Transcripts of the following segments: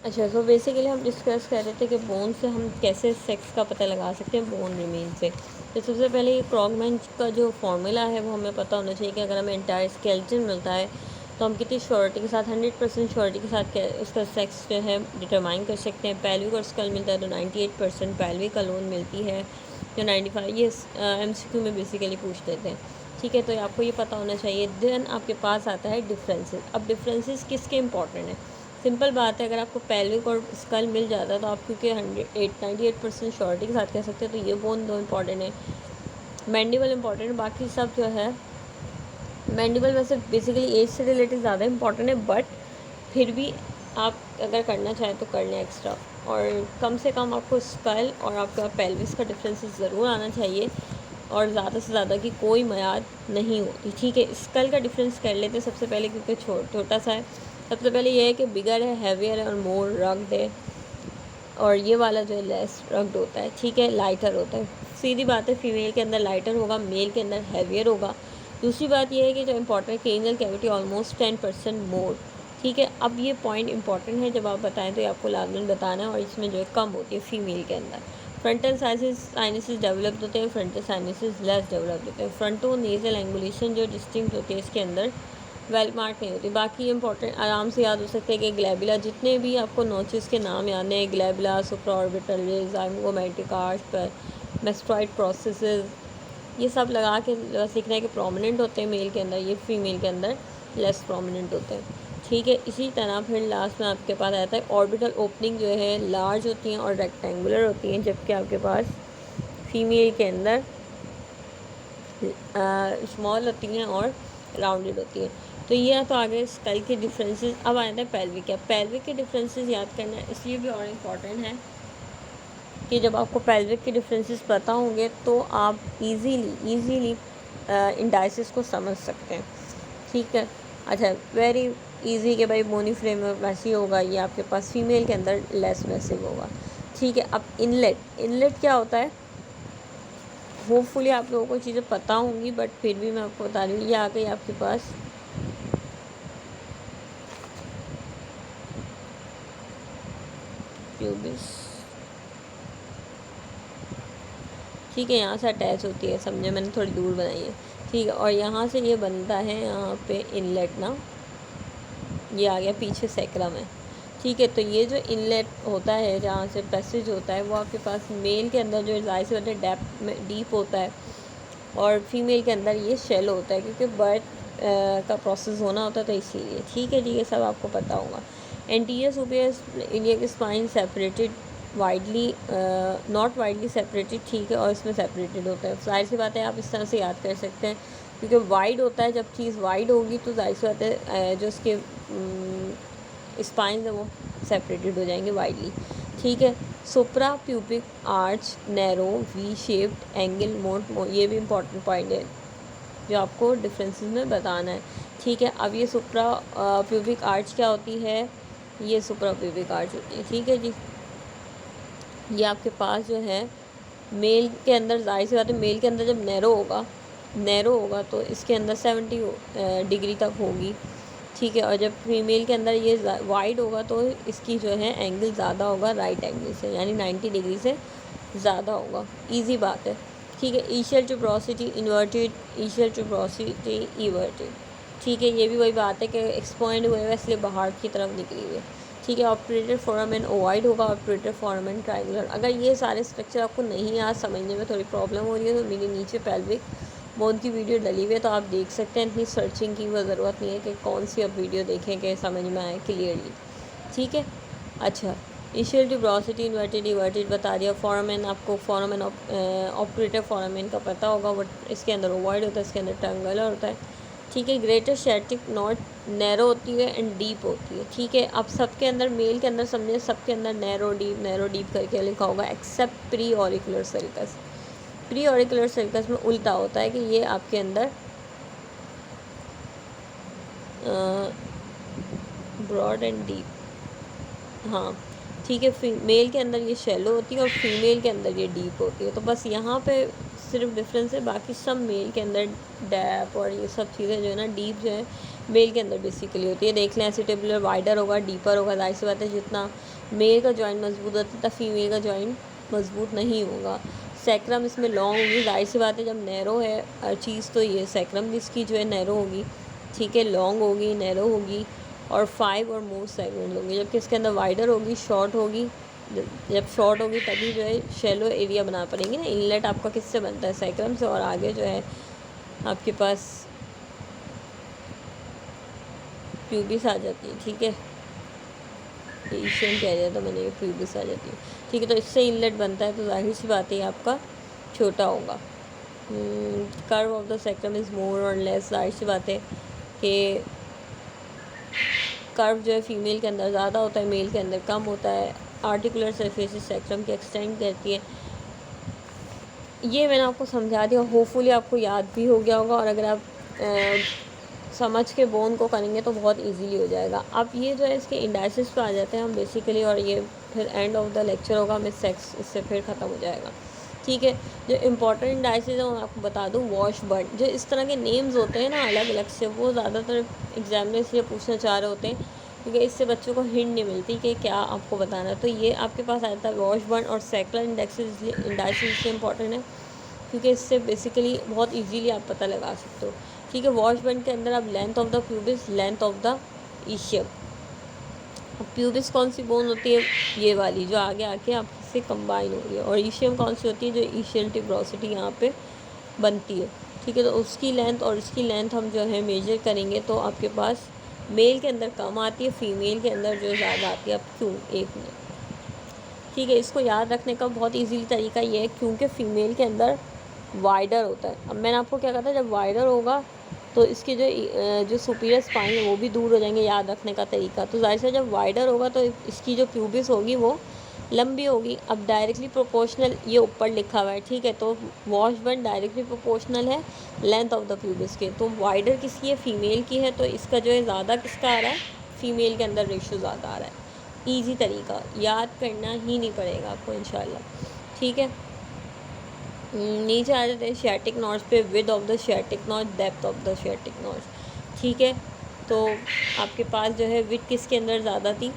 अच्छा, तो बेसिकली हम डिस्कस कर रहे थे कि बोन से हम कैसे सेक्स का पता लगा सकते हैं बोन रिमेन से। तो सबसे पहले ये क्रॉगमैन का जो फार्मूला है वो हमें पता होना चाहिए कि अगर हमें एंटायर स्केलेटन मिलता है तो हम कितनी श्योरिटी के साथ 100% श्योरिटी के साथ उसका सेक्स जो है डिटरमाइन कर सकते हैं। पेल्विक और स्कल मिलता है तो 98% पेल्विक अलोन मिलती है, जो 95 ये MCQ में बेसिकली पूछ लेते हैं। ठीक है, तो आपको ये पता होना चाहिए। देन आपके पास आता है डिफरेंसेस। अब डिफरेंसेस किसके इंपॉर्टेंट है? सिंपल बात है, अगर आपको पेल्विक और स्कल मिल जाता है तो आप क्योंकि 98% श्योरिटी के साथ कह सकते हैं तो ये बोन दो इंपॉर्टेंट है। मैंडिबल इंपॉर्टेंट है, बाकी सब जो है मैंडिबल वैसे बेसिकली एज से रिलेटेड ज़्यादा इंपॉर्टेंट है, बट फिर भी आप अगर करना चाहें तो कर लें एक्स्ट्रा। और कम से कम आपको स्कल और आपका पेल्विस का डिफरेंसेस ज़रूर आना चाहिए, और ज़्यादा से ज़्यादा की कोई मयाद नहीं होती। ठीक है, स्कल का डिफरेंस कर लेते हैं सबसे पहले, क्योंकि छोटा सा है। सबसे पहले ये है कि बिगर है, हैवियर है और मोर रग्ड है, और ये वाला जो है लेस रग्ड होता है। ठीक है, लाइटर होता है। सीधी बात है, फीमेल के अंदर लाइटर होगा, मेल के अंदर हैवियर होगा। दूसरी बात ये है कि जो इम्पॉर्टेंट क्रेनियल कैविटी ऑलमोस्ट 10% मोर। ठीक है, अब ये पॉइंट इंपॉर्टेंट है, जब आप बताएं तो ये आपको लाजमन बताना है, और इसमें जो है कम होती है फीमेल के अंदर। फ्रंटल साइनसेस डेवलप्ड होते हैं, फ्रंटल साइनसेस लेस डेवलप्ड होते हैं। फ्रंटो नेजल एंगुलेशन जो डिस्टिंक्ट होती है इसके अंदर वेल मार्क नहीं होती। बाकी इंपॉर्टेंट आराम से याद हो सकते हैं कि ग्लैबुला, जितने भी आपको नोचेस के नाम याद हैं, glabella, supraorbital, zygomatic arch, mastoid processes, ये सब लगा के बस लिखना है कि प्रोमिनेंट होते हैं मेल के अंदर, ये फीमेल के अंदर लेस प्रोमिनेंट होते हैं। ठीक है, इसी तरह फिर लास्ट में आपके पास आता है ऑर्बिटल ओपनिंग जो है लार्ज होती हैं और रेक्टेंगुलर होती हैं, जबकि आपके पास फीमेल के अंदर स्मॉल होती हैं और राउंडेड होती है। तो ये तो आगे स्कल के डिफरेंसेस। अब आते हैं पेल्विक के। पेल्विक के डिफरेंसेस याद करना इसलिए भी और इम्पॉर्टेंट है कि जब आपको पेल्विक के डिफरेंसेस पता होंगे तो आप इजीली इंडाइसिस को समझ सकते हैं। ठीक है, अच्छा, वेरी इजी कि भाई बोनी फ्रेम में वैसे ही होगा, ये आपके पास फीमेल के अंदर लेस मैसिव होगा। ठीक है, अब इनलेट क्या होता है? होपफुली आप लोगों को चीज़ें पता होंगी, बट फिर भी मैं आपको बता रही हूँ। ये आ गई आपके पास प्यूबिस। ठीक है, यहाँ से अटैच होती है, समझे, मैंने थोड़ी दूर बनाई है। ठीक है, और यहाँ से ये बनता है यहाँ पे इनलेट ना, ये आ गया पीछे सैक्रम है। ठीक है, तो ये जो इनलेट होता है जहाँ से पैसेज होता है वो आपके पास मेल के अंदर जो जाहिर से डेप्थ में डीप होता है, और फीमेल के अंदर ये शेल होता है, क्योंकि बर्थ का प्रोसेस होना होता है तो इसीलिए। ठीक है जी, ये सब आपको पता होगा। Anterior superior iliac spine separated widely, not widely separated. ठीक है, और इसमें सेपरेटेड होता है। जाहिर सी बात है आप इस तरह से याद कर सकते हैं, क्योंकि वाइड होता है, जब चीज़ वाइड होगी तो जाहिर सी बात है जो उसके स्पाइन है वो सेपरेटेड हो जाएंगे वाइडली। ठीक है, supra pubic arch narrow V shaped angle mode, ये भी इम्पॉर्टेंट पॉइंट है जो आपको डिफरेंसेस में बताना है। ठीक है, अब ये सुप्रा प्यूबिक आर्च क्या होती है? ये सुप्रा प्यूबिक आर्च होती है। ठीक है जी, ये आपके पास जो है मेल के अंदर, जाहिर सी बात है मेल के अंदर जब नैरो होगा तो इसके अंदर 70 डिग्री तक होगी। ठीक है, और जब फीमेल के अंदर ये वाइड होगा तो इसकी जो है एंगल ज़्यादा होगा राइट एंगल से, यानी 90 डिग्री से ज़्यादा होगा। इजी बात है। ठीक है, ईशियल ट्यूब्रोसिटी इन्वर्टेड, ईशियल ट्यूब्रोसिटी इवर्टेड। ठीक है, ये भी वही बात है कि एक्सपॉइंड हुए हुए इसलिए बाहर की तरफ निकली हुई है। ठीक है, ऑपरेटर फोरामेन ओवाइड होगा, ऑपरेटर फोरामेन ट्रायंगुलर। अगर ये सारे स्ट्रक्चर आपको नहीं आज समझने में थोड़ी प्रॉब्लम हो रही है तो मेरे नीचे पेल्विक बोन की वीडियो डली हुई है, तो आप देख सकते हैं। इतनी सर्चिंग की वो ज़रूरत नहीं है कि कौन सी अब वीडियो देखें कि समझ में आए क्लियरली। ठीक है, अच्छा, इनिशियल ट्यूब्रोसिटी इन्वर्टेड इवर्टेड बता दिया। फोरामेन, आपको फोरामेन ऑपरेटर फोरामेन का पता होगा, बट इसके अंदर ओवाइड होता है, इसके अंदर ट्रायंगुलर होता है। ठीक है, ग्रेटर शैटिक नॉट नैरो होती है एंड डीप होती है। ठीक है, अब सबके अंदर मेल के अंदर समझे, सबके अंदर नैरो डीप करके लिखा होगा, except pre auricular sulcus. Pre auricular sulcus में उल्टा होता है कि ये आपके अंदर ब्रॉड एंड डीप। हाँ, ठीक है, मेल के अंदर ये शैलो होती है और फीमेल के अंदर ये डीप होती है। तो बस यहाँ पे सिर्फ डिफरेंस है, बाकी सब मेल के अंदर डैप और ये सब चीज़ें जो है ना, डीप जो है मेल के अंदर बेसिकली होती है। देख लें एसिटिबुलर वाइडर होगा, डीपर होगा, जाहिर सी बात है जितना मेल का जॉइंट मजबूत होता है तब फीमेल का जॉइंट मजबूत नहीं होगा। सैक्रम इसमें लॉन्ग होगी, जाहिर सी बात है जब नैरो है हर चीज़ तो ये सैक्रम भी इसकी जो है नैरो होगी, ठीक है, लॉन्ग होगी, नैरो होगी और 5 और मोर सेगमेंट होंगे। जबकि इसके अंदर वाइडर होगी, शॉर्ट होगी। जब शॉर्ट होगी तभी जो है शैलो एरिया बना पड़ेंगे ना। इनलेट आपका किससे बनता है? सैक्रम से, और आगे जो है आपके पास प्यूबिस आ जाती है, ठीक है, ईशियम कह दिया था मैंने, ये प्यूबिस आ जाती है, ठीक है। तो इससे इनलेट बनता है, तो जाहिर सी बात है आपका छोटा होगा। Curve of the sacrum is more और लेस, जाहिर सी बात है कि कर्व जो है फीमेल के अंदर ज़्यादा होता है, मेल के अंदर कम होता है। आर्टिकुलर सरफेस सेक्रम की एक्सटेंड करती है। ये मैंने आपको समझा दिया, होपफुली आपको याद भी हो गया होगा, और अगर आप समझ के बोन को करेंगे तो बहुत इजीली हो जाएगा। अब ये जो है इसके इंडाइसिस पे आ जाते हैं हम बेसिकली, और ये फिर एंड ऑफ द लेक्चर होगा, मिस सेक्स इससे फिर ख़त्म हो जाएगा, ठीक है। जो इंपॉर्टेंट इंडाइसिस है मैं आपको बता दूँ, वॉश बर्न, जो इस तरह के नेम्स होते हैं ना अलग अलग से, वो ज़्यादातर एग्जामिनर इसलिए पूछना चाह रहे होते हैं क्योंकि इससे बच्चों को हिंट नहीं मिलती कि क्या आपको बताना है। तो ये आपके पास आता है वॉश बर्न और सेक्युलर इंडेक्सिस, इंडाइसिस इसलिए इंपॉर्टेंट है क्योंकि इससे बेसिकली बहुत इजीली आप पता लगा सकते हो, ठीक है। वॉश बर्न के अंदर आप length of the pubis, length of the ischium. अब प्यूबिस कौन सी बोन होती है? ये वाली जो आगे आके आपसे कंबाइन हो रही है। और ईशियम कौन सी होती है? जो ईशियल टिब्रोसिटी यहाँ पे बनती है, ठीक है। तो उसकी लेंथ और इसकी लेंथ हम जो है मेजर करेंगे तो आपके पास मेल के अंदर कम आती है, फीमेल के अंदर जो ज़्यादा आती है। अब क्यों? एक मिनट, ठीक है। इसको याद रखने का बहुत इजीली तरीका ये है, क्योंकि फ़ीमेल के अंदर वाइडर होता है। अब मैंने आपको क्या कहा था, जब वाइडर होगा तो इसके जो सुपीरियर स्पाइन है वो भी दूर हो जाएंगे। याद रखने का तरीका, तो जाहिर से जब वाइडर होगा तो इसकी जो प्यूबिस होगी वो लंबी होगी। अब डायरेक्टली प्रोपोर्शनल ये ऊपर लिखा हुआ है, ठीक है। तो वॉश बर्न डायरेक्टली प्रोपोर्शनल है लेंथ ऑफ द प्यूबिस के। तो वाइडर किसकी है? फीमेल की है। तो इसका जो है ज़्यादा किसका आ रहा है? फीमेल के अंदर रेशो ज़्यादा आ रहा है। ईजी तरीका, याद करना ही नहीं पड़ेगा आपको इंशाल्लाह, ठीक है। नीचे आ जाते हैं शियाटिक नॉट्स पे। Width of the sciatic not, depth of the sciatic not, ठीक है। तो आपके पास जो है विड्थ किसके अंदर ज़्यादा थी?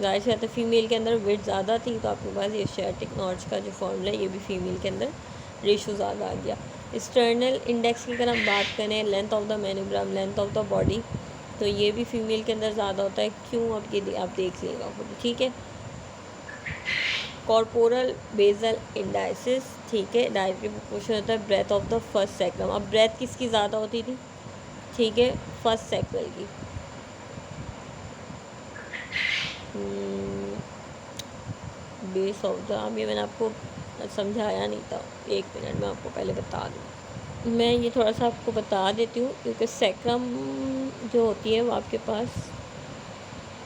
जाहिर सी बात है फीमेल के अंदर विड्थ ज़्यादा थी, तो आपके पास ये शियाटिक नॉट्स का जो फॉर्मूला है ये भी फीमेल के अंदर रेशो ज़्यादा आ गया। एक्सटर्नल इंडेक्स की अगर हम बात करें, length of the manubrium, length of the body, तो ये भी फीमेल के अंदर ज़्यादा होता है। क्यों? अब ये आप देख लीजिएगा खुद, ठीक है। कॉर्पोरल बेजल इंडाइसिस, ठीक है, डायरेक्टली प्रोपोर्शन होता है breadth of the first sacrum. अब ब्रेथ किसकी ज़्यादा होती थी? ठीक है, फर्स्ट सैक्रल की। बेस ऑफ द, अब ये मैंने आपको समझाया नहीं था, एक मिनट में आपको पहले बता दूँ। मैं ये थोड़ा सा आपको बता देती हूँ, क्योंकि सैक्रम जो होती है वो आपके पास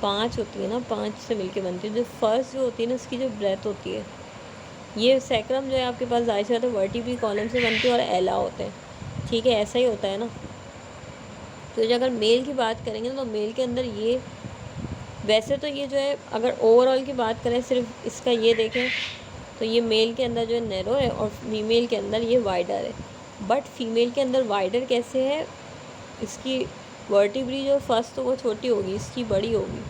5 होती है ना, 5 से मिलके बनती है। जो फर्स्ट जो होती है ना, इसकी जो ब्रेथ होती है, ये सैक्रम जो है आपके पास जाहिर सी बात है वर्टिब्रल कॉलम से बनती है और एला होते हैं, ठीक है, ऐसा ही होता है ना। तो अगर मेल की बात करेंगे तो मेल के अंदर ये, वैसे तो ये जो है अगर ओवरऑल की बात करें सिर्फ इसका ये देखें तो ये मेल के अंदर जो है नैरो है और फीमेल के अंदर ये वाइडर है। बट फीमेल के अंदर वाइडर कैसे है? इसकी वर्टिब्री जो फर्स्ट तो वो छोटी होगी, इसकी बड़ी होगी,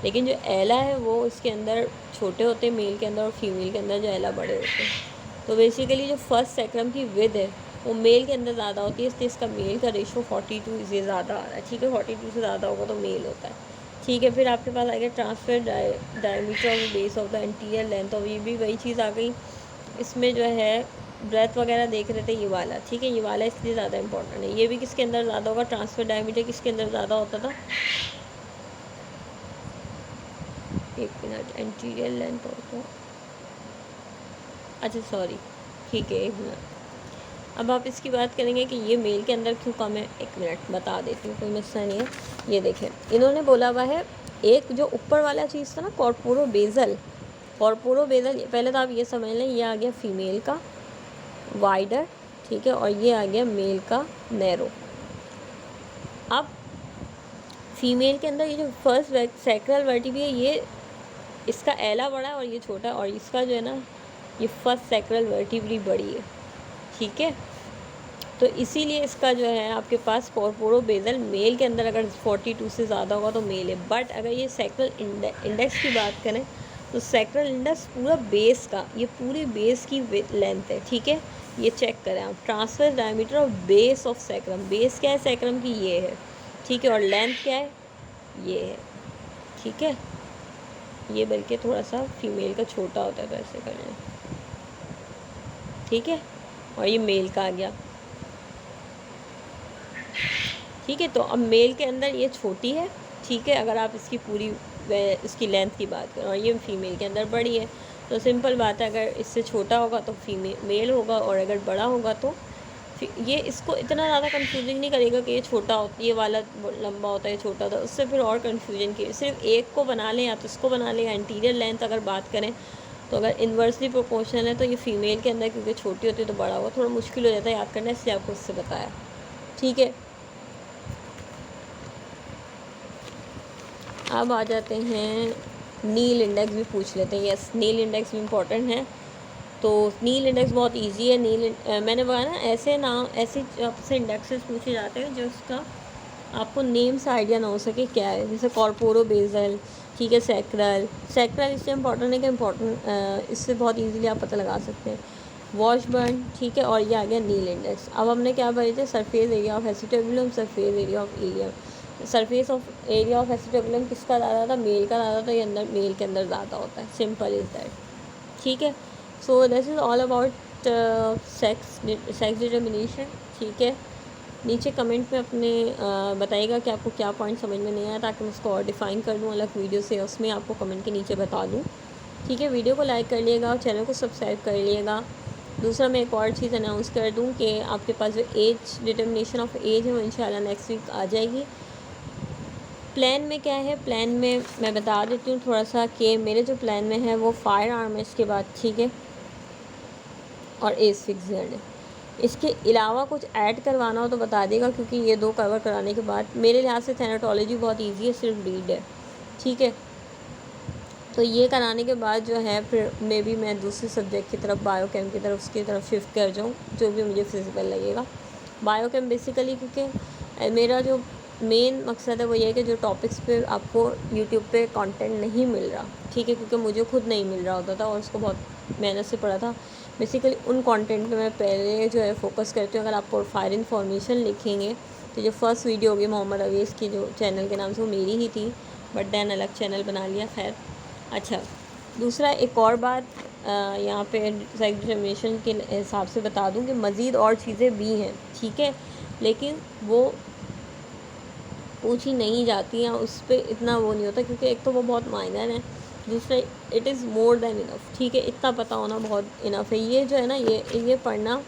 लेकिन जो एला है वो इसके अंदर छोटे होते हैं मेल के अंदर, और फीमेल के अंदर जो एला बड़े होते हैं। तो बेसिकली जो फर्स्ट सैक्रम की विड्थ है वो मेल के अंदर ज़्यादा होती है, इसलिए इसका मेल का रेशो 42 से ज़्यादा आ रहा है, ठीक है। 42 से ज़्यादा होगा तो मेल होता है, ठीक है। फिर आपके पास आएगा transfer diameter of base of the anterior length of, ये भी वही चीज़ आ गई। इसमें जो है ब्रेथ वगैरह देख रहे थे, ये वाला, ठीक है, ये वाला इसलिए ज़्यादा इंपॉर्टेंट है। ये भी किसके अंदर ज़्यादा होगा? ट्रांसफर डायमीटर किसके अंदर ज़्यादा होता था? एक मिनट, एंटीरियर लेंथ होता, अच्छा सॉरी, ठीक है, एक मिनट। अब आप इसकी बात करेंगे कि ये मेल के अंदर क्यों कम है, एक मिनट बता देती हूँ, कोई मसला नहीं है। ये देखें, इन्होंने बोला हुआ है एक जो ऊपर वाला चीज़ था ना, कॉर्पोरोबेजल, कॉर्पोरोबेजल, पहले तो आप ये समझ लें, ये आ गया फीमेल का वाइडर, ठीक है, और ये आ गया मेल का नैरो। अब फीमेल के अंदर ये जो फर्स्ट सैक्रल वर्टिब्रा है, ये इसका एला बड़ा है और ये छोटा है, और इसका जो है ना ये फर्स्ट सैक्रल वर्टिब्रा बड़ी है, ठीक है। तो इसीलिए इसका जो है आपके पास कॉर्पोरो बेजल मेल के अंदर अगर 42 से ज़्यादा होगा तो मेल है। बट अगर ये सैक्रल इंडेक्स की बात करें तो सैक्रल इंडेक्स पूरा बेस का, ये पूरी बेस की लेंथ है, ठीक है। ये चेक करें आप, transverse diameter of base of sacrum, base क्या है सैक्रम की, ये है, ठीक है। और लेंथ क्या है, ये है, ठीक है। ये बल्कि थोड़ा सा फीमेल का छोटा होता है तो ऐसे कर लें, ठीक है। और ये मेल का आ गया, ठीक है। तो अब मेल के अंदर ये छोटी है, ठीक है, अगर आप इसकी पूरी इसकी लेंथ की बात करें, और ये फीमेल के अंदर बड़ी है। तो सिंपल बात है, अगर इससे छोटा होगा तो मेल होगा, और अगर बड़ा होगा तो ये इसको इतना ज़्यादा कंफ्यूजिंग नहीं करेगा कि ये छोटा होता, ये वाला लंबा होता है, छोटा था, उससे फिर और कंफ्यूजन की। सिर्फ एक को बना लें या तो इसको बना लें, या इंटीरियर लेंथ अगर बात करें तो अगर इन्वर्सली प्रोपोर्शनल है तो ये फीमेल के अंदर, क्योंकि छोटी होती है तो बड़ा होगा, थोड़ा मुश्किल हो जाता है याद करना, इसलिए आपको उससे बताया, ठीक है। अब आ जाते हैं नील इंडेक्स भी पूछ लेते हैं। यस, नील इंडेक्स भी इम्पॉर्टेंट है। तो नील इंडेक्स बहुत इजी है। मैंने बताया ना, ऐसे नाम, ऐसे आपसे इंडेक्सेस पूछे जाते हैं जो उसका आपको नेम से आइडिया ना हो सके क्या है। जैसे कॉर्पोरो बेजल, ठीक है, सैक्रल इससे इम्पॉर्टेंट है कि इससे बहुत इजीली आप पता लगा सकते हैं। वॉशबर्न, ठीक है। और ये आ गया नील इंडेक्स। अब हमने क्या पढ़े थे, surface area of acetabulum, surface area of ilium. Surface of area of acetabulum किसका ज़्यादा था, मेल का ज़्यादा था, ये अंदर मेल के अंदर ज़्यादा होता है, सिंपल इज़ दैट, ठीक है। So this is all about sex determination, ठीक है। नीचे कमेंट में अपने बताइएगा कि आपको क्या पॉइंट समझ में नहीं आया, ताकि मैं उसको और डिफ़ाइन कर दूँ अलग वीडियो से, उसमें आपको कमेंट के नीचे बता दूँ, ठीक है। वीडियो को लाइक कर लिएगा और चैनल को सब्सक्राइब कर लिएगा। दूसरा, मैं एक और चीज़ अनाउंस कर दूँ कि आपके पास जो एज डिटर्मिनेशन ऑफ एज है वो इंशाल्लाह नेक्स्ट वीक आ जाएगी। प्लान में क्या है, प्लान में मैं बता देती हूँ थोड़ा सा कि मेरे जो प्लान में है वो फायर आर्म है इसके बाद, ठीक है, और एज फिक्स्ड है। इसके अलावा कुछ ऐड करवाना हो तो बता देगा, क्योंकि ये दो कवर कराने के बाद मेरे लिहाज से थैनाटोलॉजी बहुत ईजी है, सिर्फ रीड है, ठीक है। तो ये कराने के बाद जो है फिर मे बी मैं दूसरे सब्जेक्ट की तरफ, बायोकेम की तरफ, उसकी तरफ शिफ्ट कर जाऊँ, जो भी मुझे फिजिकल लगेगा। बायोकेम बेसिकली क्योंकि मेरा जो मेन मकसद है वो ये है कि जो टॉपिक्स पे आपको यूट्यूब पे कंटेंट नहीं मिल रहा, ठीक है, क्योंकि मुझे खुद नहीं मिल रहा होता था और उसको बहुत मेहनत से पढ़ा था। बेसिकली उन कंटेंट पे मैं पहले जो है फोकस करती हूँ। अगर आप फायर इन्फॉर्मेशन लिखेंगे तो जो फर्स्ट वीडियो होगी मोहम्मद अवेज़ की, जो चैनल के नाम से, वो मेरी ही थी, बट दैन अलग चैनल बना लिया, खैर। अच्छा, दूसरा एक और बात यहाँ पे सेक्स डिटर्मिनेशन के हिसाब से बता दूँ कि मज़ीद और चीज़ें भी हैं, ठीक है, लेकिन वो पूछी नहीं जाती हैं, उस पर इतना वो नहीं होता, क्योंकि एक तो वो बहुत माइनर है, दूसरा it is more than enough, ठीक है, इतना पता होना बहुत इनफ है। ये जो है ना, ये पढ़ना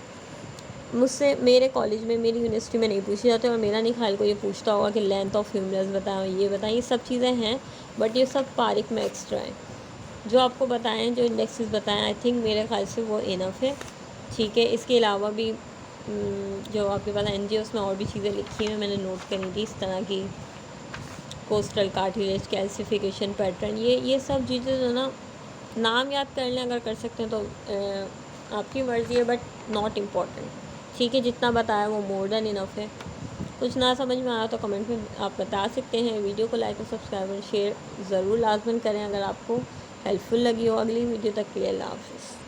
मुझसे मेरे कॉलेज में, मेरी यूनिवर्सिटी में नहीं पूछे जाते, और मेरा नहीं ख्याल को ये पूछता होगा कि लेंथ ऑफ ह्यूमरस बताएं, ये बताएं, ये सब चीज़ें हैं, बट ये सब पारिक में एक्स्ट्रा है। जो आपको बताएं, जो इंडेक्सेस बताएं, आई थिंक मेरे ख्याल से वो इनफ है, ठीक है। इसके अलावा भी जो आपके पास NGO में और भी चीज़ें लिखी हैं, मैंने नोट करी थी, इस तरह की कोस्टल कार्टिलेज कैल्सिफिकेशन पैटर्न, ये सब चीज़ें जो ना, नाम याद कर लें अगर कर सकते हैं तो आपकी मर्ज़ी है, बट नॉट इम्पॉर्टेंट, ठीक है। जितना बताया वो मोर देन इनफ है। कुछ ना समझ में आया तो कमेंट में आप बता सकते हैं। वीडियो को लाइक और सब्सक्राइब और शेयर ज़रूर लाजमन करें अगर आपको हेल्पफुल लगी हो। अगली वीडियो तक के लिए अल्लाह हाफ़िज़।